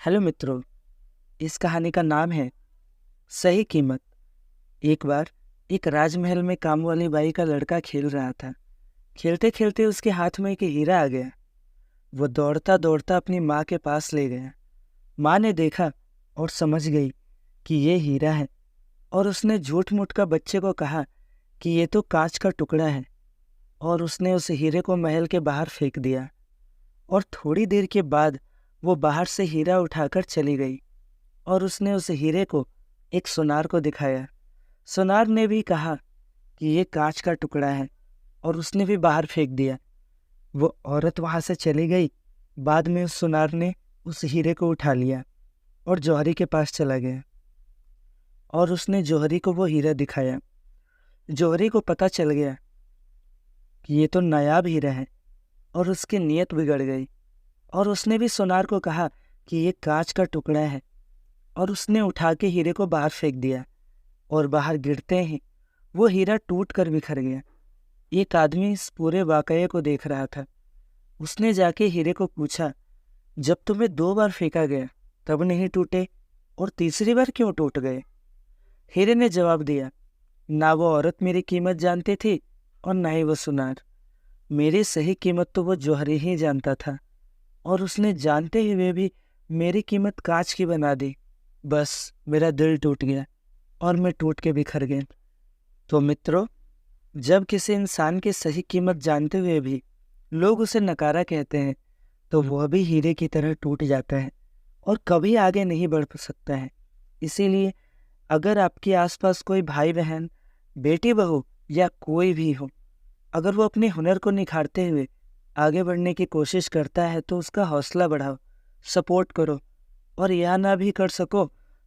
Hello मित्रों। इस कहानी का नाम है सही कीमत। एक बार एक राजमहल में काम वाली बाई का लड़का खेल रहा था। खेलते खेलते उसके हाथ में एक हीरा आ गया। वो दौड़ता दौड़ता अपनी माँ के पास ले गया। माँ ने देखा और समझ गई कि ये हीरा है, और उसने झूठ मूठ का बच्चे को कहा कि ये तो कांच का टुकड़ा है, और उसने उस हीरे को महल के बाहर फेंक दिया। और थोड़ी देर के बाद वो बाहर से हीरा उठाकर चली गई, और उसने उस हीरे को एक सुनार को दिखाया। सुनार ने भी कहा कि ये कांच का टुकड़ा है, और उसने भी बाहर फेंक दिया। वो औरत वहां से चली गई। बाद में उस सुनार ने उस हीरे को उठा लिया और जौहरी के पास चला गया, और उसने जौहरी को वो हीरा दिखाया। जौहरी को पता चल गया कि ये तो नायाब हीरा है, और उसकी नीयत बिगड़ गई। और उसने भी सुनार को कहा कि ये कांच का टुकड़ा है, और उसने उठा के हीरे को बाहर फेंक दिया, और बाहर गिरते ही वो हीरा टूट कर बिखर गया। एक आदमी इस पूरे वाकये को देख रहा था। उसने जाके हीरे को पूछा, जब तुम्हें 2 बार फेंका गया तब नहीं टूटे, और तीसरी बार क्यों टूट गए? हीरे ने जवाब दिया, ना वो औरत मेरी कीमत जानती थी, और ना ही वो सुनार। मेरी सही कीमत तो वो जौहरी ही जानता था, और उसने जानते हुए भी मेरी कीमत कांच की बना दी। बस मेरा दिल टूट गया, और मैं टूट के बिखर गया। तो मित्रों, जब किसी इंसान की सही कीमत जानते हुए भी लोग उसे नकारा कहते हैं, तो वह भी हीरे की तरह टूट जाता है और कभी आगे नहीं बढ़ सकता है। इसीलिए अगर आपके आसपास कोई भाई बहन, बेटी बहू या कोई भी हो, अगर वो अपने हुनर को निखारते हुए आगे बढ़ने की कोशिश करता है, तो उसका हौसला बढ़ाओ, सपोर्ट करो। और यह ना भी कर सको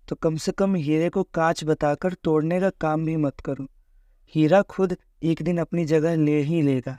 तो कम से कम हीरे को कांच बताकर तोड़ने का काम भी मत करो। हीरा खुद एक दिन अपनी जगह ले ही लेगा।